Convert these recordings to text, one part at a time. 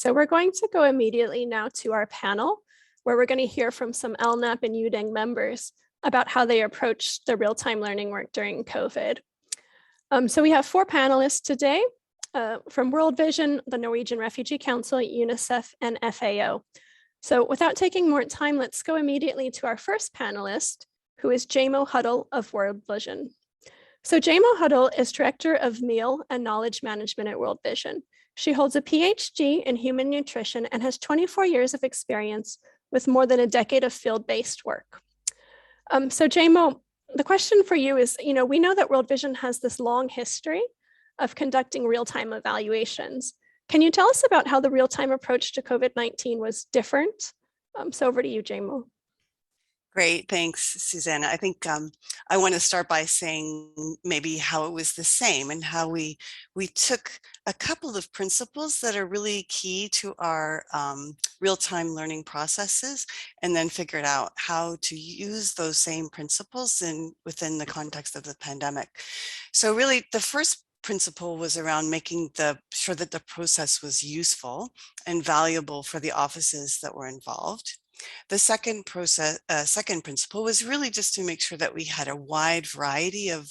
so we're going to go immediately now to our panel, where we're going to hear from some ALNAP and UNEG members about how they approached the real-time learning work during COVID. So we have 4 panelists today from World Vision, the Norwegian Refugee Council, UNICEF, and FAO. So without taking more time, let's go immediately to our first panelist, who is Jamo Huddle of World Vision. So Jamo Huddle is Director of Meal and Knowledge Management at World Vision. She holds a PhD in human nutrition and has 24 years of experience with more than a decade of field-based work. So Jamo, the question for you is, we know that World Vision has this long history of conducting real-time evaluations. Can you tell us about how the real-time approach to COVID-19 was different? So over to you, Jamo. Great, thanks, Susanna. I think I want to start by saying maybe how it was the same and how we took a couple of principles that are really key to our real-time learning processes, and then figured out how to use those same principles within the context of the pandemic. So really, the first principle was around making sure that the process was useful and valuable for the offices that were involved. The second principle was really just to make sure that we had a wide variety of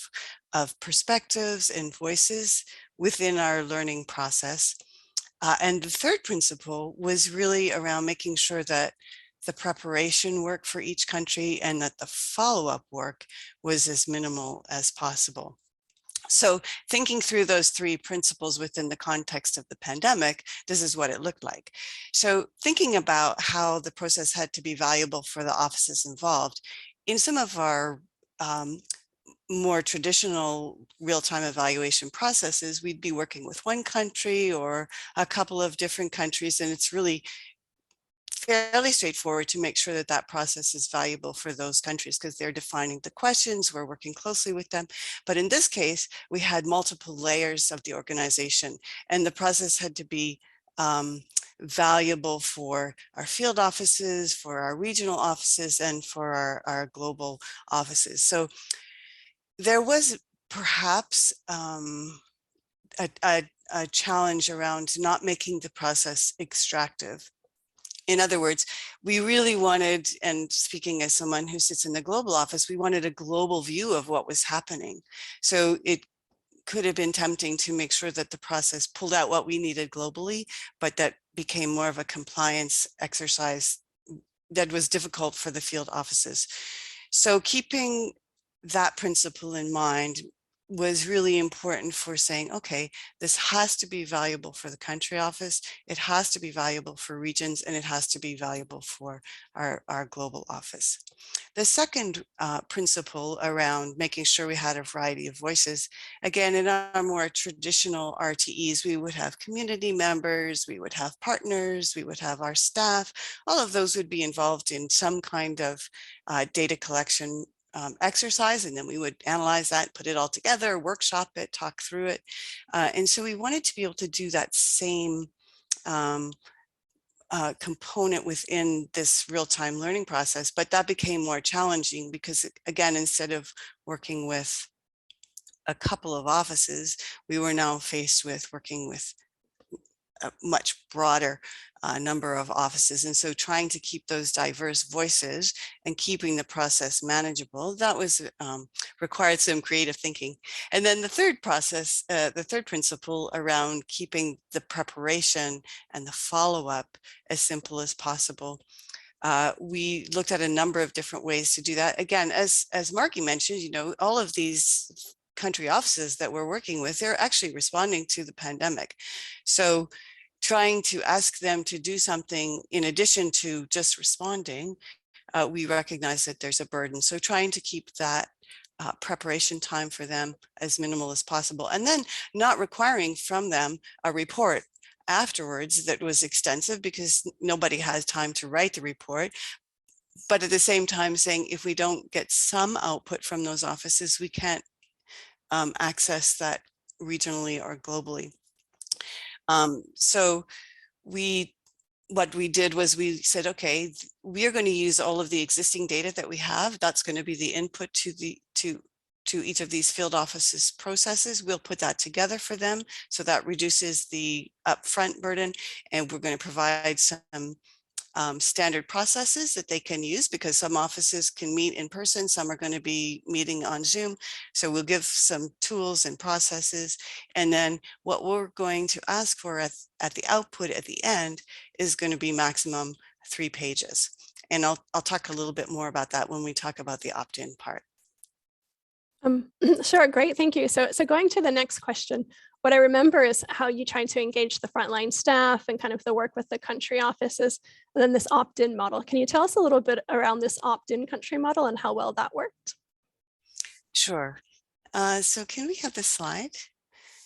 perspectives and voices within our learning process. And the third principle was really around making sure that the preparation work for each country and that the follow-up work was as minimal as possible. So thinking through those 3 principles within the context of the pandemic, this is what it looked like. So thinking about how the process had to be valuable for the offices involved, in some of our more traditional real-time evaluation processes, we'd be working with one country or a couple of different countries, and it's really fairly straightforward to make sure that that process is valuable for those countries because they're defining the questions, we're working closely with them. But in this case, we had multiple layers of the organization, and the process had to be valuable for our field offices, for our regional offices, and for our global offices. So there was perhaps a challenge around not making the process extractive. In other words, we really wanted, and speaking as someone who sits in the global office, we wanted a global view of what was happening. So it could have been tempting to make sure that the process pulled out what we needed globally, but that became more of a compliance exercise that was difficult for the field offices. So keeping that principle in mind was really important for saying, okay, this has to be valuable for the country office, it has to be valuable for regions, and it has to be valuable for our global office. The second principle around making sure we had a variety of voices, again, in our more traditional RTEs, we would have community members, we would have partners, we would have our staff, all of those would be involved in some kind of data collection exercise, and then we would analyze that, put it all together, workshop it, talk through it. And so we wanted to be able to do that same component within this real-time learning process, but that became more challenging because, again, instead of working with a couple of offices, we were now faced with working with a much broader number of offices. And so trying to keep those diverse voices and keeping the process manageable, that was required some creative thinking. And then the third principle around keeping the preparation and the follow-up as simple as possible. We looked at a number of different ways to do that. Again, as Marky mentioned, all of these country offices that we're working with, they're actually responding to the pandemic. So trying to ask them to do something in addition to just responding, we recognize that there's a burden. So trying to keep that preparation time for them as minimal as possible, and then not requiring from them a report afterwards that was extensive because nobody has time to write the report. But at the same time saying, if we don't get some output from those offices, we can't access that regionally or globally. So what we did was we said, okay, we are going to use all of the existing data that we have. That's going to be the input to to each of these field offices processes. We'll put that together for them. So that reduces the upfront burden, and we're going to provide some standard processes that they can use, because some offices can meet in person, some are going to be meeting on Zoom. So we'll give some tools and processes. And then what we're going to ask for at the output at the end is going to be maximum 3 pages. And I'll talk a little bit more about that when we talk about the opt-in part. Sure, great, thank you. So going to the next question, what I remember is how you tried to engage the frontline staff and kind of the work with the country offices, and then this opt-in model. Can you tell us a little bit around this opt-in country model and how well that worked? Sure. So can we have the slide?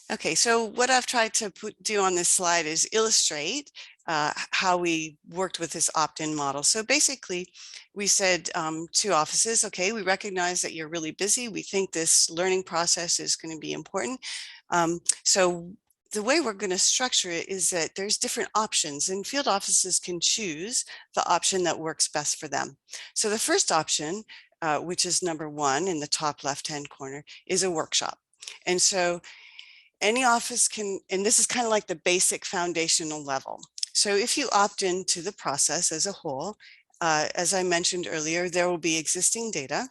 Okay, so what I've tried to do on this slide is illustrate how we worked with this opt-in model. So basically, we said to offices, okay, we recognize that you're really busy. We think this learning process is going to be important. So the way we're going to structure it is that there's different options, and field offices can choose the option that works best for them. So the first option, which is number 1 in the top left-hand corner, is a workshop. And so any office can, and this is kind of like the basic foundational level. So if you opt into the process as a whole, as I mentioned earlier, there will be existing data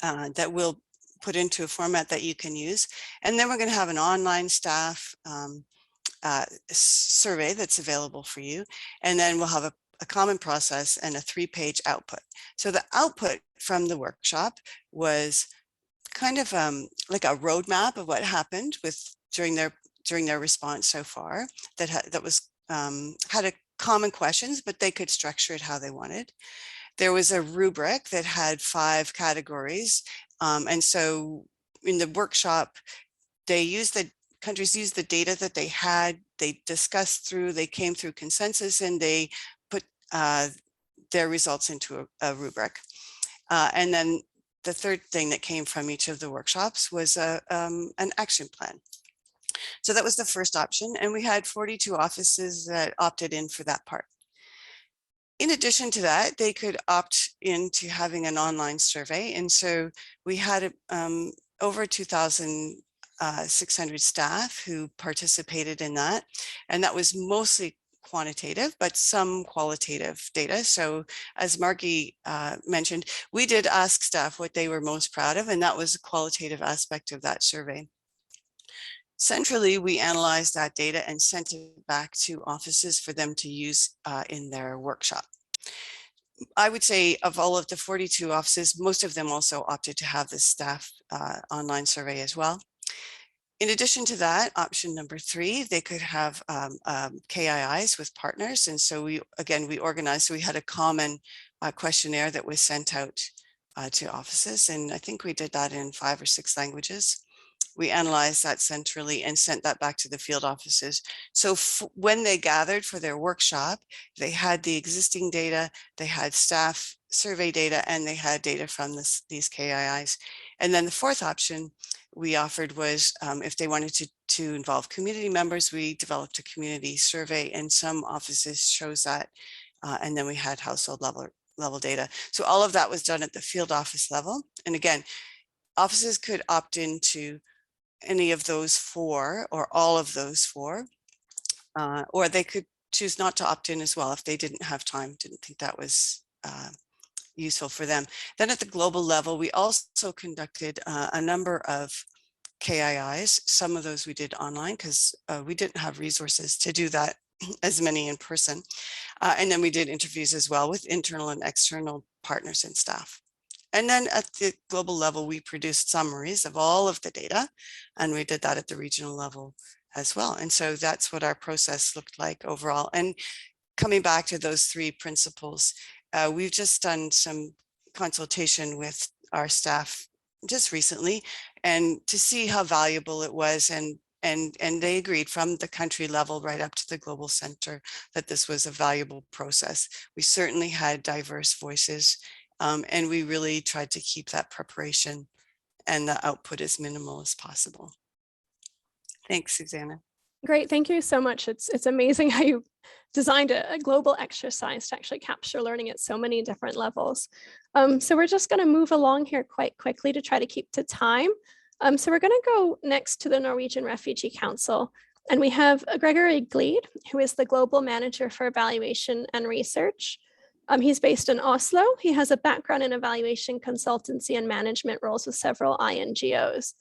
that we'll put into a format that you can use. And then we're going to have an online staff survey that's available for you. And then we'll have a common process and a 3-page output. So the output from the workshop was kind of like a roadmap of what happened during their response so far, that had a common questions, but they could structure it how they wanted. There was a rubric that had 5 categories, and so in the workshop, countries used the data that they had. They discussed through, they came through consensus, and they put their results into a rubric, and then the third thing that came from each of the workshops was an action plan. So that was the first option, and we had 42 offices that opted in for that part. In addition to that, they could opt into having an online survey, and so we had over 2,600 staff who participated in that, and that was mostly quantitative, but some qualitative data. So as Margie mentioned, we did ask staff what they were most proud of, and that was a qualitative aspect of that survey. Centrally, we analyzed that data and sent it back to offices for them to use in their workshop. I would say of all of the 42 offices, most of them also opted to have this staff online survey as well. In addition to that, option number 3, they could have KIIs with partners. And so we organized, so we had a common questionnaire that was sent out to offices. And I think we did that in 5 or 6 languages. We analyzed that centrally and sent that back to the field offices. So when they gathered for their workshop, they had the existing data, they had staff survey data, and they had data from these KIIs. And then the fourth option we offered was if they wanted to involve community members, we developed a community survey, and some offices chose that. And then we had household level data. So all of that was done at the field office level. And again, offices could opt into any of those 4 or all of those 4, or they could choose not to opt in as well if they didn't have time, didn't think that was useful for them. Then at the global level, we also conducted a number of KIIs. Some of those we did online because we didn't have resources to do that as many in person. And then we did interviews as well with internal and external partners and staff. And then at the global level, we produced summaries of all of the data, and we did that at the regional level as well. And so that's what our process looked like overall. And coming back to those 3 principles, we've just done some consultation with our staff just recently, and to see how valuable it was, and they agreed from the country level right up to the global center that this was a valuable process. We certainly had diverse voices, and we really tried to keep that preparation and the output as minimal as possible. Thanks, Susanna. Great, thank you so much. It's amazing how you designed a global exercise to actually capture learning at so many different levels. So we're just going to move along here quite quickly to try to keep to time. So we're going to go next to the Norwegian Refugee Council, and we have Gregory Gleed, who is the Global Manager for Evaluation and Research. He's based in Oslo. He has a background in evaluation consultancy and management roles with several INGOs.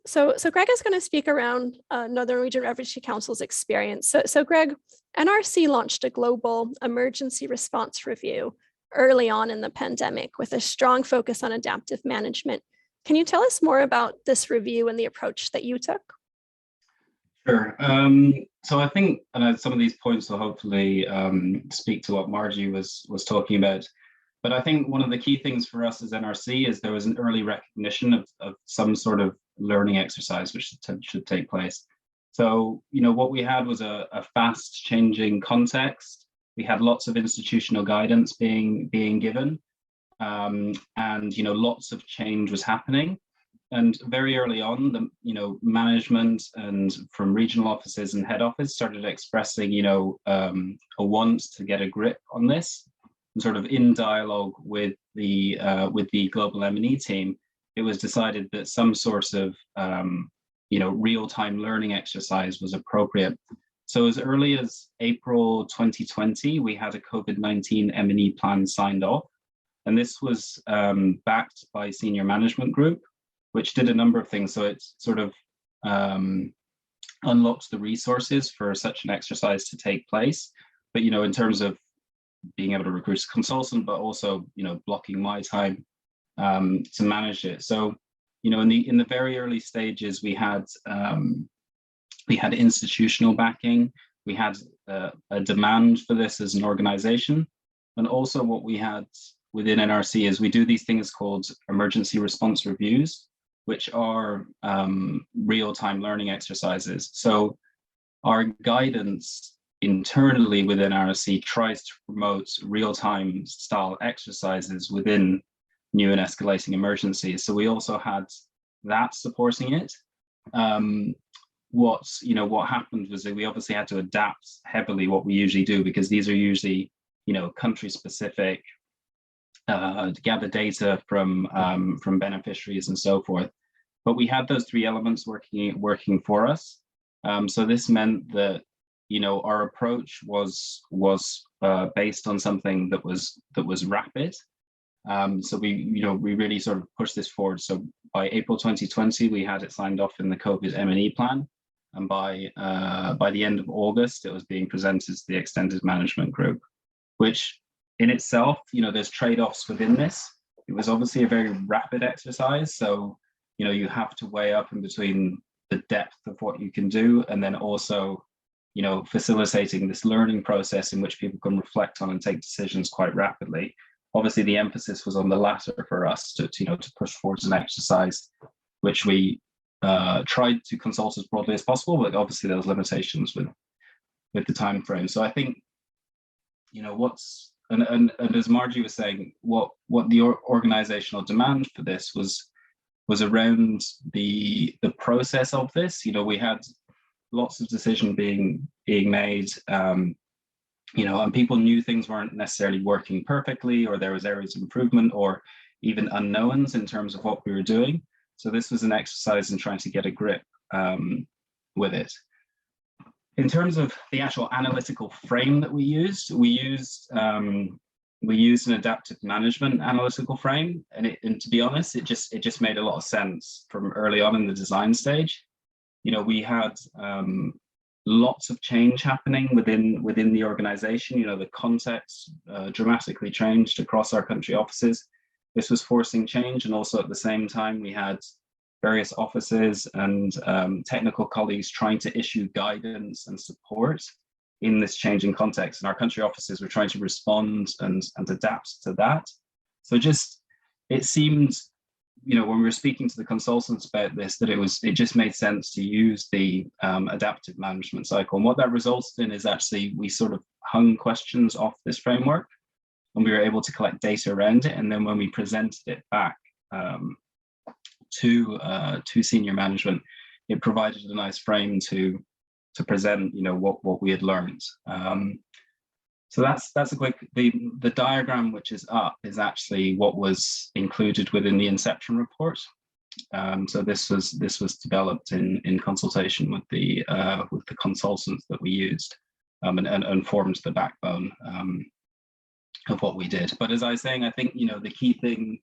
So Greg is going to speak around Northern Norwegian Refugee Council's experience. So Greg, NRC launched a global emergency response review early on in the pandemic with a strong focus on adaptive management. Can you tell us more about this review and the approach that you took? Sure. So I think some of these points will hopefully speak to what Margie was talking about. But I think one of the key things for us as NRC is there was an early recognition of some sort of learning exercise which should take place. So, what we had was a fast changing context. We had lots of institutional guidance being given, and lots of change was happening. And very early on, the management and from regional offices and head office started expressing a want to get a grip on this. And sort of in dialogue with the global M&E team, it was decided that some sort of real-time learning exercise was appropriate. So as early as April 2020, we had a COVID-19 M&E plan signed off, and this was backed by senior management group, which did a number of things. So it sort of unlocked the resources for such an exercise to take place. But in terms of being able to recruit a consultant, but also blocking my time to manage it. So in the very early stages, we had institutional backing, we had a demand for this as an organization, and also what we had within NRC is we do these things called emergency response reviews, which are real-time learning exercises. So our guidance internally within RSC tries to promote real-time style exercises within new and escalating emergencies. So we also had that supporting it. What happened was that we obviously had to adapt heavily what we usually do, because these are usually country specific, gather data from beneficiaries and so forth. But we had those three elements working for us. So this meant that our approach was based on something that was rapid. So we really sort of pushed this forward. So by April 2020, we had it signed off in the COVID M&E plan, and by the end of August, it was being presented to the extended management group, which in itself, there's trade-offs within this. It was obviously a very rapid exercise, so you have to weigh up in between the depth of what you can do, and then also facilitating this learning process in which people can reflect on and take decisions quite rapidly. Obviously, the emphasis was on the latter for us to push forwards an exercise, which we tried to consult as broadly as possible, but obviously there was limitations with the time frame. So I think and as Margie was saying, what the organizational demand for this was around the process of this. We had lots of decision being made, and people knew things weren't necessarily working perfectly, or there was areas of improvement, or even unknowns in terms of what we were doing. So this was an exercise in trying to get a grip with it. In terms of the actual analytical frame that we used an adaptive management analytical frame, and to be honest, it just made a lot of sense from early on in the design stage. We had lots of change happening within the organization. The context dramatically changed across our country offices. This was forcing change, and also at the same time, we had various offices and technical colleagues trying to issue guidance and support in this changing context, and our country offices were trying to respond and adapt to that. So it seemed, when we were speaking to the consultants about this, that it just made sense to use the adaptive management cycle. And what that resulted in is actually we sort of hung questions off this framework, and we were able to collect data around it. And then when we presented it back to senior management, it provided a nice frame to present, what we had learned. So that's a quick, the diagram which is up is actually what was included within the Inception report. So this was developed in consultation with the consultants that we used, and formed the backbone of what we did. But as I was saying, I think the key thing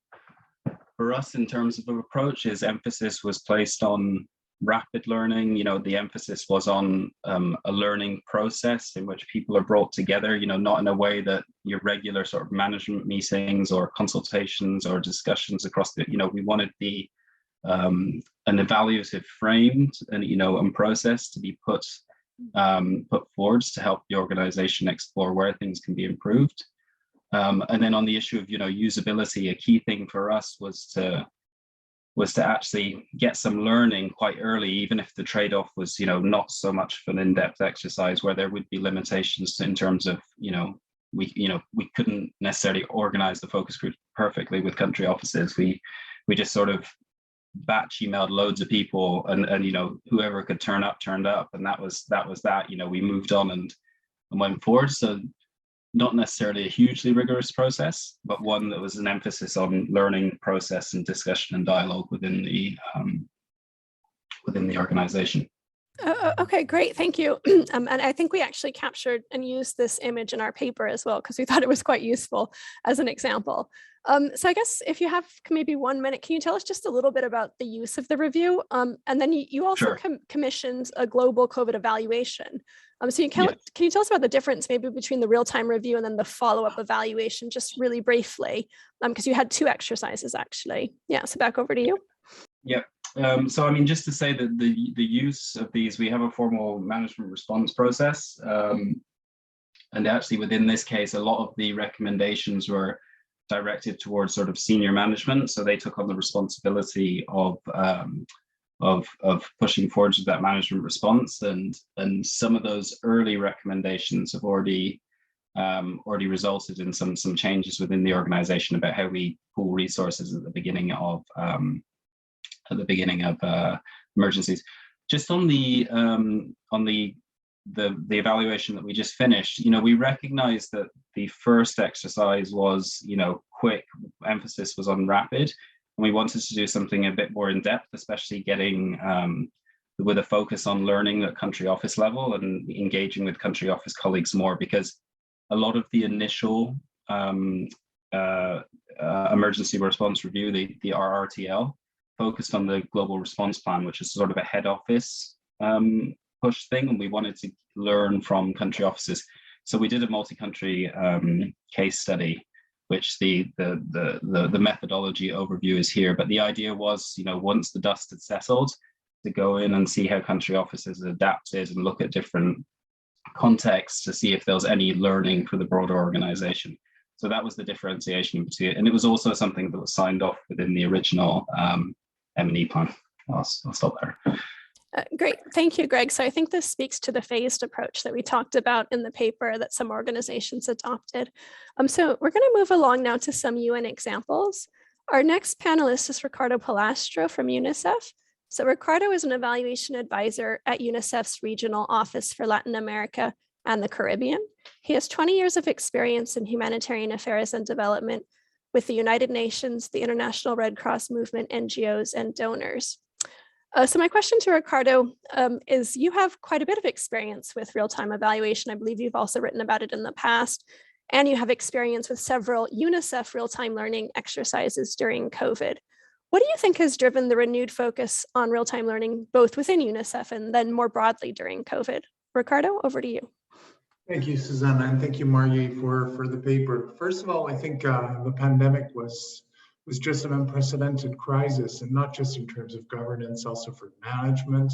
for us in terms of approach is emphasis was placed on rapid learning. The emphasis was on a learning process in which people are brought together, not in a way that your regular sort of management meetings or consultations or discussions across the, we wanted an evaluative frame and process to be put forwards to help the organization explore where things can be improved. And then on the issue of usability, a key thing for us was to actually get some learning quite early, even if the trade-off was not so much of an in-depth exercise where there would be limitations in terms of we couldn't necessarily organize the focus group perfectly with country offices. We just sort of batch emailed loads of people, and whoever could turn up turned up, and that was that. We moved on and went forward. So not necessarily a hugely rigorous process, but one that was an emphasis on learning process and discussion and dialogue within the organization. Okay, great, thank you. And I think we actually captured and used this image in our paper as well, because we thought it was quite useful as an example. So I guess if you have maybe 1 minute, can you tell us just a little bit about the use of the review? And then you also commissioned a global COVID evaluation. So can you tell us about the difference maybe between the real-time review and then the follow-up evaluation, just really briefly, because you had 2 exercises actually. Yeah, so back over to you. Yeah. So I mean, just to say that the use of these, we have a formal management response process, and actually within this case, a lot of the recommendations were directed towards sort of senior management, so they took on the responsibility of pushing forward with that management response, and some of those early recommendations have already resulted in some changes within the organization about how we pool resources at the beginning of emergencies. Just on the evaluation that we just finished, we recognized that the first exercise was, quick, emphasis was on rapid, and we wanted to do something a bit more in depth, especially getting with a focus on learning at country office level and engaging with country office colleagues more, because a lot of the initial emergency response review, the RRTL, focused on the global response plan, which is sort of a head office push thing, and we wanted to learn from country offices. So we did a multi-country case study, which the methodology overview is here. But the idea was, once the dust had settled, to go in and see how country offices adapted and look at different contexts to see if there was any learning for the broader organization. So that was the differentiation between it. And it was also something that was signed off within the original M&E plan. I'll stop there. Great, thank you, Greg. So I think this speaks to the phased approach that we talked about in the paper that some organizations adopted. So we're going to move along now to some UN examples. Our next panelist is Riccardo Polastro from UNICEF. So Riccardo is an evaluation advisor at UNICEF's regional office for Latin America and the Caribbean. He has 20 years of experience in humanitarian affairs and development with the United Nations, the International Red Cross Movement, NGOs, and donors. So my question to Riccardo is, you have quite a bit of experience with real-time evaluation. I believe you've also written about it in the past, and you have experience with several UNICEF real-time learning exercises during COVID. What do you think has driven the renewed focus on real-time learning, both within UNICEF and then more broadly during COVID? Riccardo, over to you. Thank you, Susanna, and thank you, Margie, for the paper. First of all, I think the pandemic was just an unprecedented crisis, and not just in terms of governance, also for management.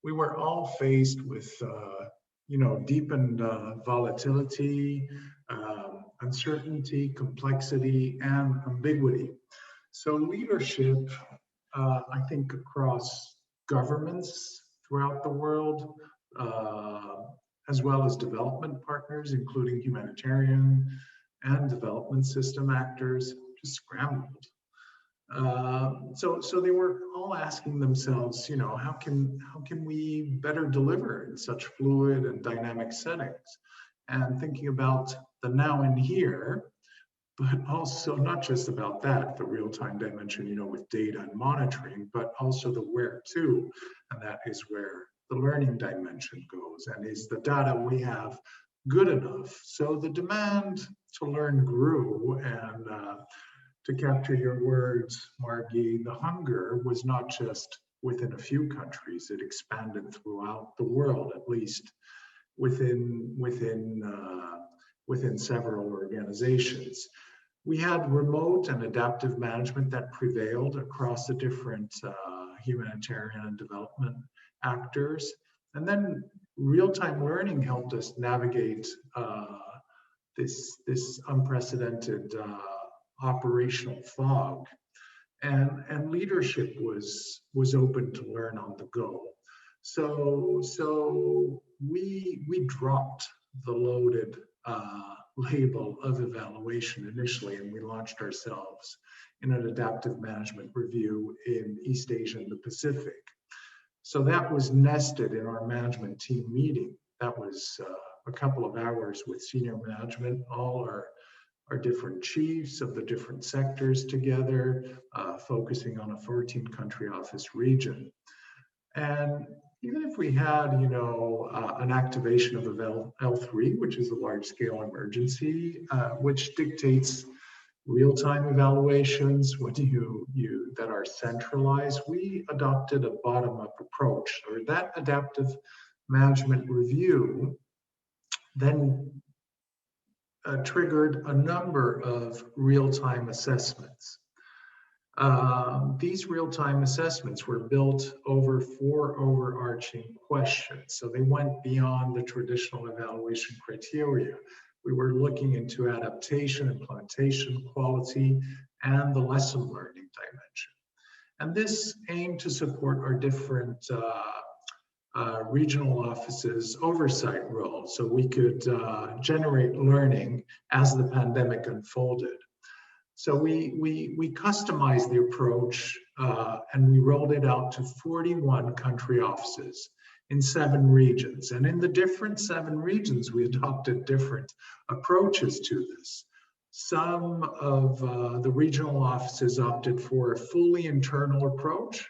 We were all faced with, deepened volatility, uncertainty, complexity, and ambiguity. So leadership, I think, across governments throughout the world, as well as development partners, including humanitarian and development system actors, just scrambled. So they were all asking themselves, you know, how can we better deliver in such fluid and dynamic settings, and thinking about the now and here, but also not just about that, the real-time dimension, you know, with data and monitoring, but also the where to, and that is where the learning dimension goes, and is the data we have good enough? So the demand to learn grew, and to capture your words, Margie, the hunger was not just within a few countries, it expanded throughout the world, at least within several organizations. We had remote and adaptive management that prevailed across the different humanitarian and development actors. And then real-time learning helped us navigate this unprecedented operational fog. And leadership was open to learn on the go. So we dropped the loaded label of evaluation initially, and we launched ourselves in an adaptive management review in East Asia and the Pacific. So that was nested in our management team meeting. That was a couple of hours with senior management, all our different chiefs of the different sectors together, focusing on a 14-country office region. And even if we had, you know, an activation of the L3, which is a large-scale emergency, which dictates real-time evaluations when that are centralized, we adopted a bottom-up approach, or that adaptive management review then triggered a number of real-time assessments. These real-time assessments were built over 4 overarching questions. So they went beyond the traditional evaluation criteria. We were looking into adaptation, implementation, quality, and the lesson learning dimension. And this aimed to support our different regional offices' oversight role, so we could generate learning as the pandemic unfolded. So we customized the approach and we rolled it out to 41 country offices in 7 regions. And in the different 7 regions, we adopted different approaches to this. Some of the regional offices opted for a fully internal approach,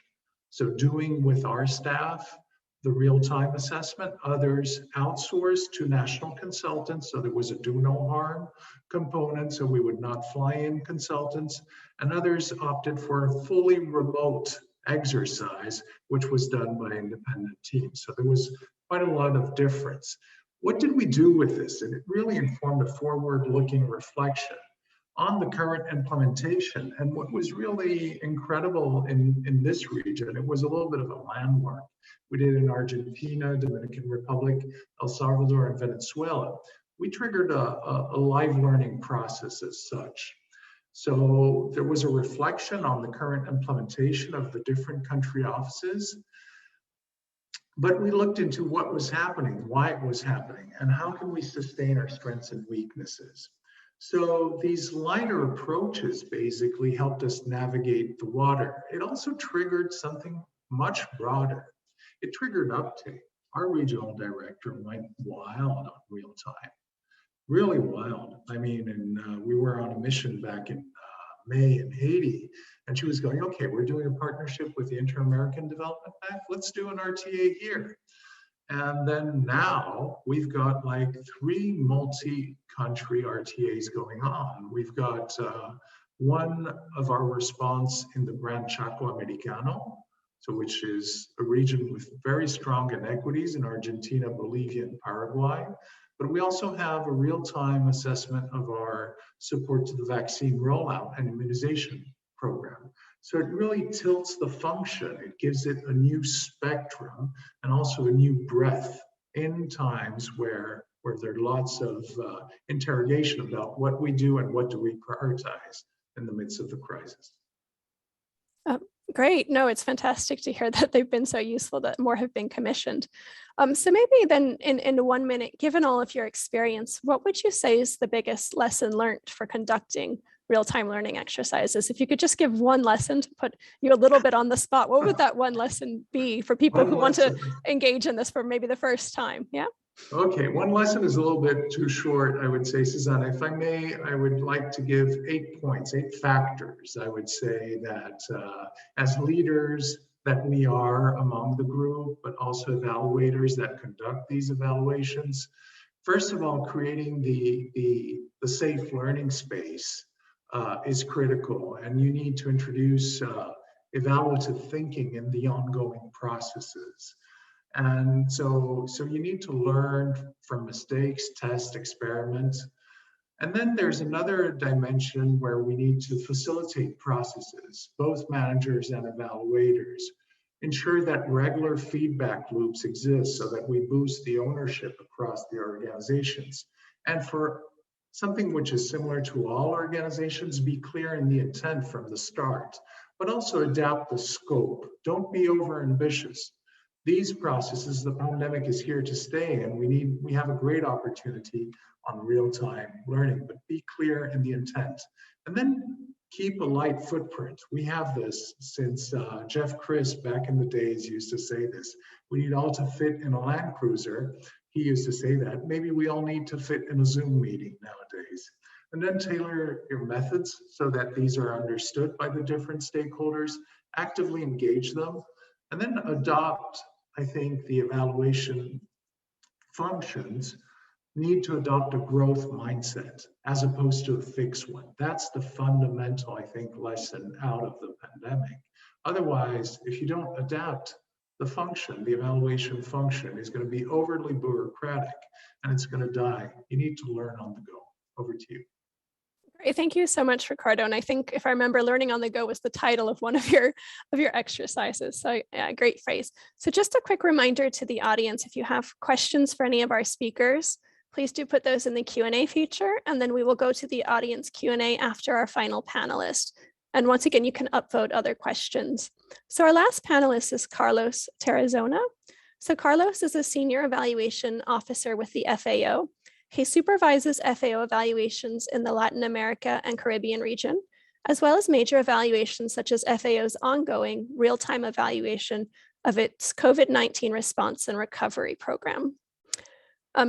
so doing with our staff the real-time assessment. Others outsourced to national consultants, so there was a do no harm component, so we would not fly in consultants. And others opted for a fully remote exercise, which was done by independent teams. So there was quite a lot of difference. What did we do with this? And it really informed a forward-looking reflection on the current implementation. And what was really incredible in this region, it was a little bit of a landmark. We did in Argentina, Dominican Republic, El Salvador, and Venezuela. We triggered a live learning process as such. So there was a reflection on the current implementation of the different country offices, but we looked into what was happening, why it was happening, and how can we sustain our strengths and weaknesses. So these lighter approaches basically helped us navigate the water. It also triggered something much broader. It triggered uptake. Our regional director went wild on real time, really wild. I mean, and we were on a mission back in May in Haiti, and she was going, okay, we're doing a partnership with the Inter-American Development Bank. Let's do an RTA here. And then now we've got like 3 multi-country RTAs going on. We've got one of our response in the Gran Chaco Americano, so which is a region with very strong inequities in Argentina, Bolivia, and Paraguay. But we also have a real-time assessment of our support to the vaccine rollout and immunization program. So it really tilts the function. It gives it a new spectrum and also a new breadth in times where there are lots of interrogation about what we do and what do we prioritize in the midst of the crisis. Great. No, it's fantastic to hear that they've been so useful, that more have been commissioned. So maybe then in 1 minute, given all of your experience, what would you say is the biggest lesson learned for conducting real-time learning exercises. If you could just give one lesson to put you a little bit on the spot, what would that one lesson be for people who want to engage in this for maybe the first time? Yeah. Okay, one lesson is a little bit too short, I would say, Susanna. If I may, I would like to give 8 points, 8 factors. I would say that as leaders that we are among the group, but also evaluators that conduct these evaluations. First of all, creating the safe learning space is critical, and you need to introduce evaluative thinking in the ongoing processes. And so you need to learn from mistakes, test, experiment. And then there's another dimension where we need to facilitate processes, both managers and evaluators, ensure that regular feedback loops exist so that we boost the ownership across the organizations. And for something which is similar to all organizations, be clear in the intent from the start, but also adapt the scope. Don't be overambitious. These processes, the pandemic is here to stay, and we have a great opportunity on real-time learning, but be clear in the intent. And then keep a light footprint. We have this since Jeff Chris back in the days used to say this. We need all to fit in a Land Cruiser. He used to say that. Maybe we all need to fit in a Zoom meeting nowadays. And then tailor your methods so that these are understood by the different stakeholders, actively engage them, and then adopt, I think, the evaluation functions need to adopt a growth mindset as opposed to a fixed one. That's the fundamental, I think, lesson out of the pandemic. Otherwise, if you don't adapt the function, the evaluation function is going to be overly bureaucratic and it's going to die. You need to learn on the go. Over to you. Great, thank you so much, Riccardo. And I think if I remember, learning on the go was the title of one of your exercises. So yeah, great phrase. So just a quick reminder to the audience, if you have questions for any of our speakers, please do put those in the Q&A feature, and then we will go to the audience Q&A after our final panelist. And once again, you can upvote other questions. So our last panelist is Carlos Tarazona. So Carlos is a senior evaluation officer with the FAO. He supervises FAO evaluations in the Latin America and Caribbean region, as well as major evaluations such as FAO's ongoing real-time evaluation of its COVID-19 response and recovery program.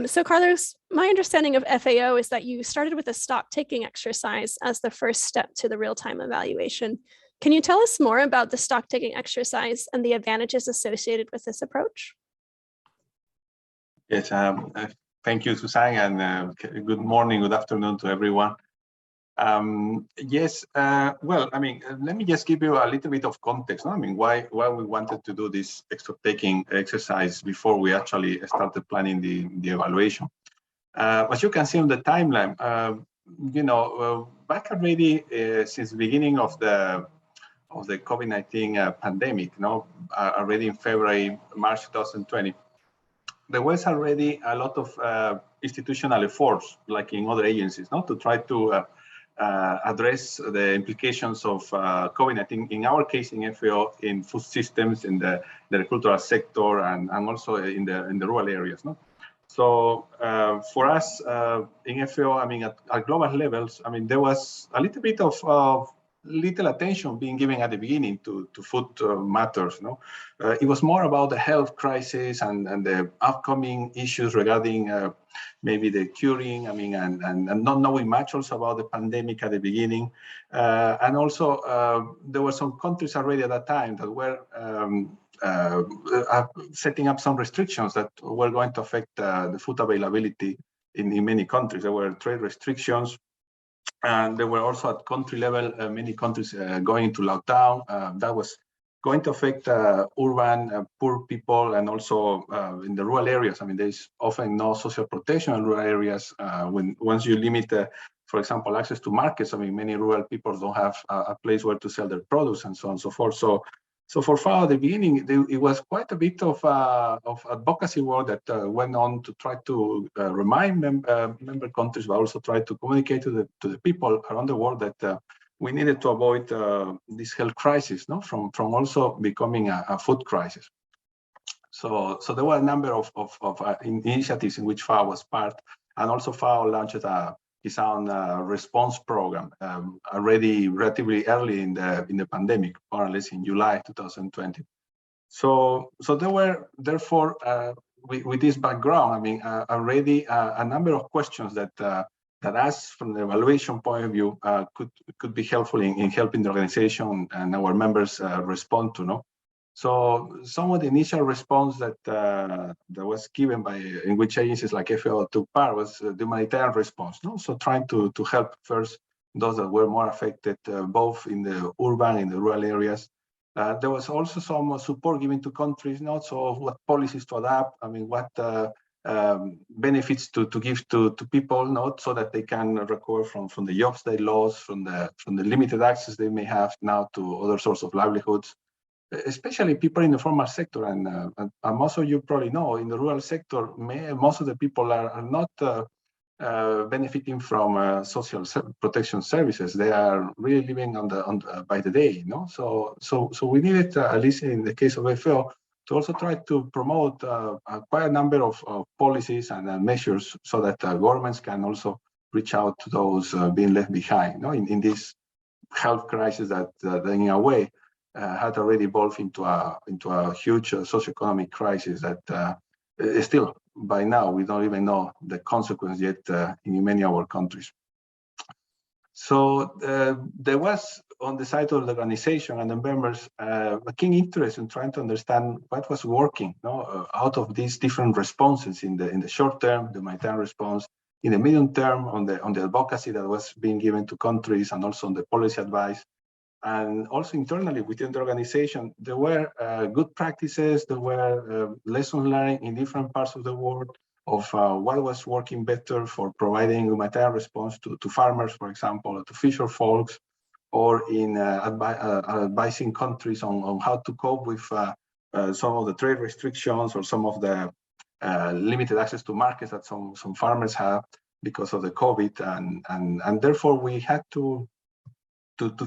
So Carlos, my understanding of FAO is that you started with a stock-taking exercise as the first step to the real-time evaluation. Can you tell us more about the stock-taking exercise and the advantages associated with this approach? Yes, thank you, Susanna, and good morning, good afternoon to everyone. Yes, well, I mean, let me just give you a little bit of context. I mean, why we wanted to do this stock-taking exercise before we actually started planning the evaluation. As you can see on the timeline, you know, back already since the beginning of the COVID-19 pandemic, you know, already in February, March 2020. There was already a lot of institutional efforts, like in other agencies, to try to address the implications of COVID-19, in our case in FAO, in food systems, in the agricultural sector, and also in the rural areas. So for us in FAO, I mean, at global levels, I mean, there was a little bit of little attention being given at the beginning to food matters. It was more about the health crisis and the upcoming issues regarding maybe the curing, I mean, and not knowing much also about the pandemic at the beginning. And also there were some countries already at that time that were setting up some restrictions that were going to affect the food availability in many countries. There were trade restrictions. And there were also at country level, many countries going into lockdown. That was going to affect urban poor people, and also in the rural areas. I mean, there's often no social protection in rural areas. Once you limit, for example, access to markets, I mean, many rural people don't have a place where to sell their produce and so on and so forth. So for FAO at the beginning, it was quite a bit of advocacy work that went on to try to remind member countries, but also try to communicate to the people around the world that we needed to avoid this health crisis, from also becoming a food crisis. So there were a number of initiatives in which FAO was part, and also FAO launched a his own response program already relatively early in the pandemic, more or less in July 2020. So there were therefore with this background, I mean, already a number of questions that us from the evaluation point of view could be helpful in helping the organization and our members respond to. No, so some of the initial response that was given in which agencies like FAO took part was the humanitarian response. No, so trying to help first those that were more affected, both in the urban and the rural areas. There was also some support given to countries, not so what policies to adapt. I mean, what benefits to give to people, not so that they can recover from the jobs they lost, from the limited access they may have now to other sorts of livelihoods, especially people in the formal sector. And most of you probably know, in the rural sector, most of the people are not benefiting from social protection services. They are really living by the day, you know. So we needed, at least in the case of FAO, to also try to promote quite a number of policies and measures so that governments can also reach out to those being left behind, you know, in this health crisis that in a way had already evolved into a huge socioeconomic crisis that still, by now, we don't even know the consequence yet in many of our countries. So there was, on the side of the organization and the members, a keen interest in trying to understand what was working, you know, out of these different responses in the short term, the humanitarian response, in the medium term, on the advocacy that was being given to countries, and also on the policy advice. And also internally within the organization, there were good practices, there were lessons learned in different parts of the world of what was working better for providing humanitarian response to farmers, for example, or to fisher folks, or in advising countries on how to cope with some of the trade restrictions or some of the limited access to markets that some farmers have because of the COVID. And therefore we had to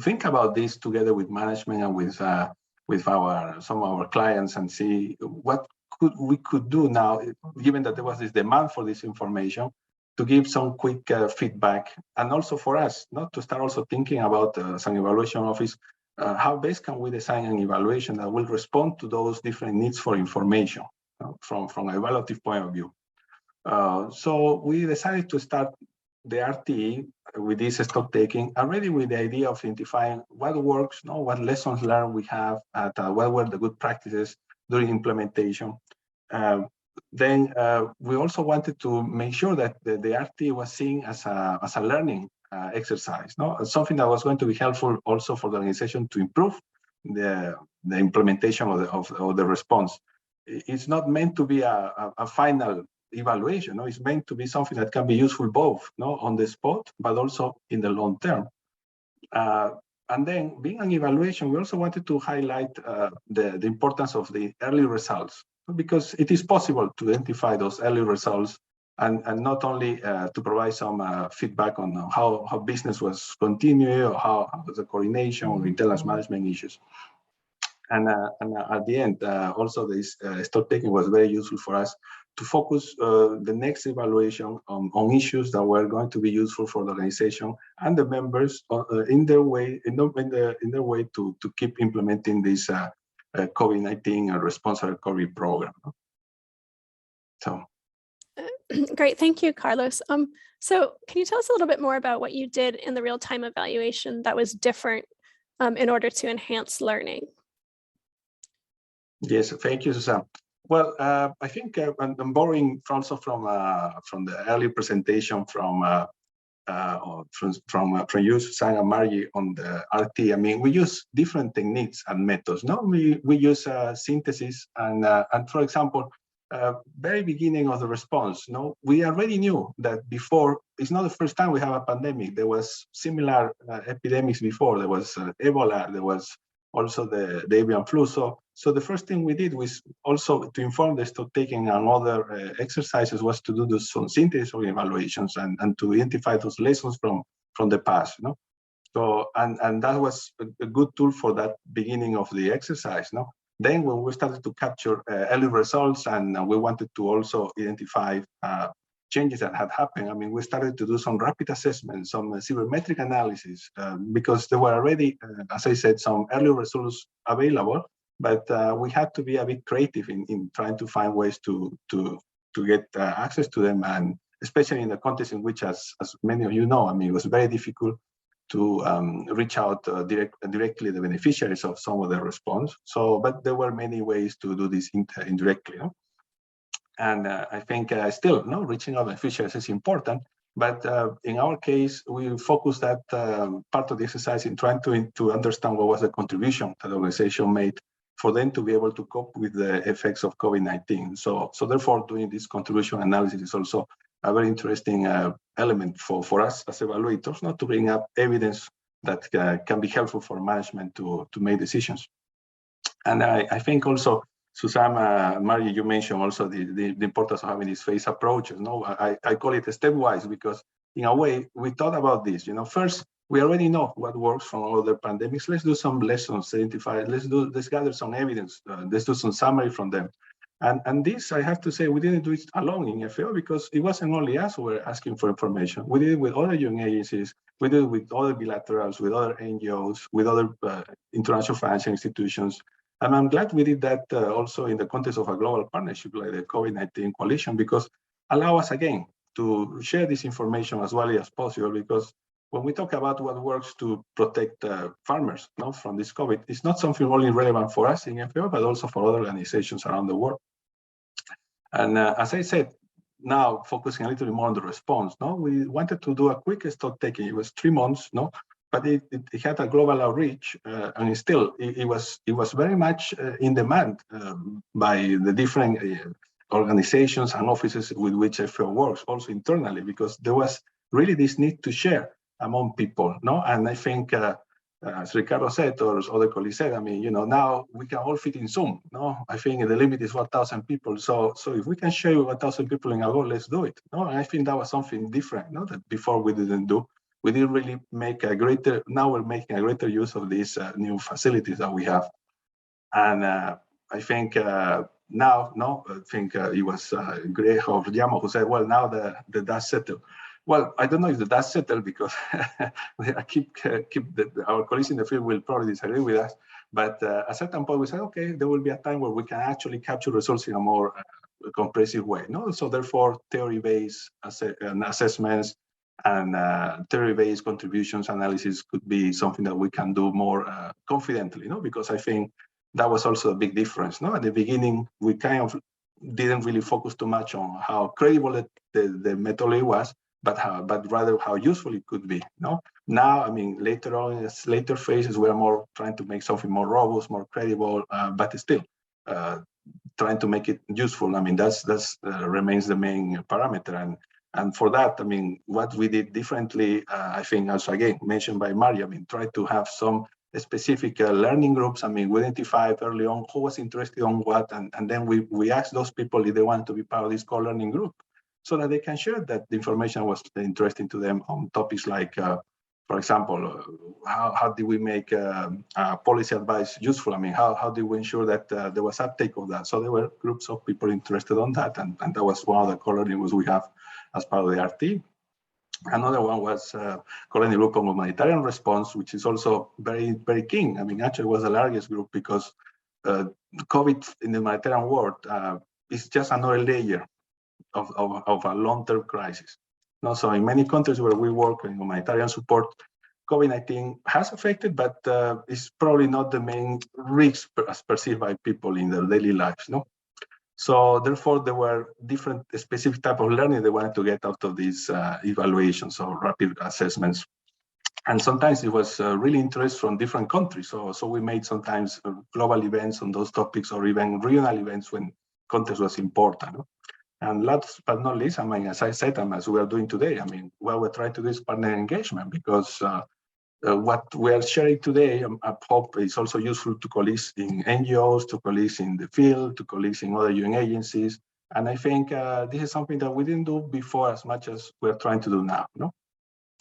think about this together with management and with some of our clients, and see what we could do now, given that there was this demand for this information, to give some quick feedback, and also for us not to start also thinking about as an evaluation office, how best can we design an evaluation that will respond to those different needs for information from an evaluative point of view. So we decided to start the RTE with this stock taking, already with the idea of identifying what works, what lessons learned we have, what were the good practices during implementation. Then we also wanted to make sure that the RTE was seen as a learning exercise, something that was going to be helpful also for the organization to improve the implementation of the response. It's not meant to be a final evaluation. It's meant to be something that can be useful both on the spot, but also in the long term. And then, being an evaluation, we also wanted to highlight the importance of the early results, because it is possible to identify those early results and not only to provide some feedback on how business was continuing, or how was the coordination or intelligence management issues. And at the end, also this stock taking was very useful for us to focus the next evaluation on issues that were going to be useful for the organization and the members in their way to keep implementing this COVID-19 response and recovery program. So. Great, thank you, Carlos. So can you tell us a little bit more about what you did in the real-time evaluation that was different in order to enhance learning? Yes, thank you, Susanna. Well, I think I'm borrowing also from the early presentation from you, Susanna, Margie, on the RT. I mean, we use different techniques and methods. No, we use synthesis, and for example, very beginning of the response. We already knew that before. It's not the first time we have a pandemic. There was similar epidemics before. There was Ebola. There was also the avian flu. So the first thing we did was also to inform the stock taking and other exercises was to do some synthesis of evaluations and to identify those lessons from the past. So and that was a good tool for that beginning of the exercise. Then when we started to capture early results, and we wanted to also identify changes that had happened. I mean, we started to do some rapid assessments, some sabermetric analysis, because there were already, as I said, some early results available, but we had to be a bit creative in trying to find ways to get access to them, and especially in the context in which, as many of you know, I mean, it was very difficult to reach out directly the beneficiaries of some of the response. So, but there were many ways to do this indirectly. You know? And I think still, no, reaching out beneficiaries is important. But in our case, we focused that part of the exercise in trying to understand what was the contribution that the organization made for them to be able to cope with the effects of COVID-19. So therefore, doing this contribution analysis is also a very interesting element for us as evaluators, not to bring up evidence that can be helpful for management to make decisions. And I think also, Susanna, Mario, you mentioned also the importance of having these phased approaches. No, I call it stepwise, because in a way we thought about this. You know, first we already know what works from other pandemics. Let's do some lessons, identify. Let's gather some evidence. Let's do some summary from them. And this, I have to say, we didn't do it alone in FAO, because it wasn't only us who were asking for information. We did it with other UN agencies, we did it with other bilaterals, with other NGOs, with other international financial institutions. And I'm glad we did that also in the context of a global partnership like the COVID-19 coalition, because allow us again to share this information as widely as possible, because when we talk about what works to protect farmers from this COVID, it's not something only relevant for us in FAO, but also for other organizations around the world. And as I said, now focusing a little bit more on the response, we wanted to do a quick stock taking. It was 3 months, but it had a global outreach, and still it was very much in demand by the different organizations and offices with which FAO works, also internally, because there was really this need to share among people, And I think, as Riccardo said, or other colleagues said, I mean, now we can all fit in Zoom, I think the limit is 1,000 people. So if we can share with 1,000 people in a go, let's do it, And I think that was something different, that before we didn't do. We didn't really make now we're making a greater use of these new facilities that we have. And I think now, I think it was Greg of Jamo who said, well, now the dust settled. Well, I don't know if the dust settled, because our colleagues in the field will probably disagree with us. But at a certain point, we said, okay, there will be a time where we can actually capture results in a more comprehensive way. So therefore, theory-based assessments and theory-based contributions analysis could be something that we can do more confidently, because I think that was also a big difference. At the beginning, we kind of didn't really focus too much on how credible the methodology was, but rather how useful it could be. Now, I mean, later on, in later phases, we're more trying to make something more robust, more credible, but still trying to make it useful. I mean, that's remains the main parameter. And for that, I mean, what we did differently, I think also again mentioned by Mario, I mean, try to have some specific learning groups. I mean, we identified early on who was interested on what, and then we asked those people if they want to be part of this co-learning group, so that they can share that the information was interesting to them on topics like, for example, how did we make policy advice useful? I mean, how did we ensure that there was uptake of that? So there were groups of people interested on that, and that was one of the co-learning groups we have as part of the RT. Another one was co-learning group on humanitarian response, which is also very, very keen. I mean, actually it was the largest group, because COVID in the humanitarian world is just another layer of a long-term crisis. So in many countries where we work in humanitarian support, COVID-19 has affected, but it's probably not the main risk as perceived by people in their daily lives. So therefore, there were different specific type of learning they wanted to get out of these evaluations or rapid assessments. And sometimes it was really interest from different countries. So we made sometimes global events on those topics, or even regional events when context was important. And last but not least, I mean, as I said, and as we are doing today, I mean, what we're trying to do is partner engagement, because what we are sharing today, I hope, is also useful to colleagues in NGOs, to colleagues in the field, to colleagues in other UN agencies. And I think this is something that we didn't do before as much as we're trying to do now.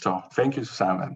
So thank you, Susanna.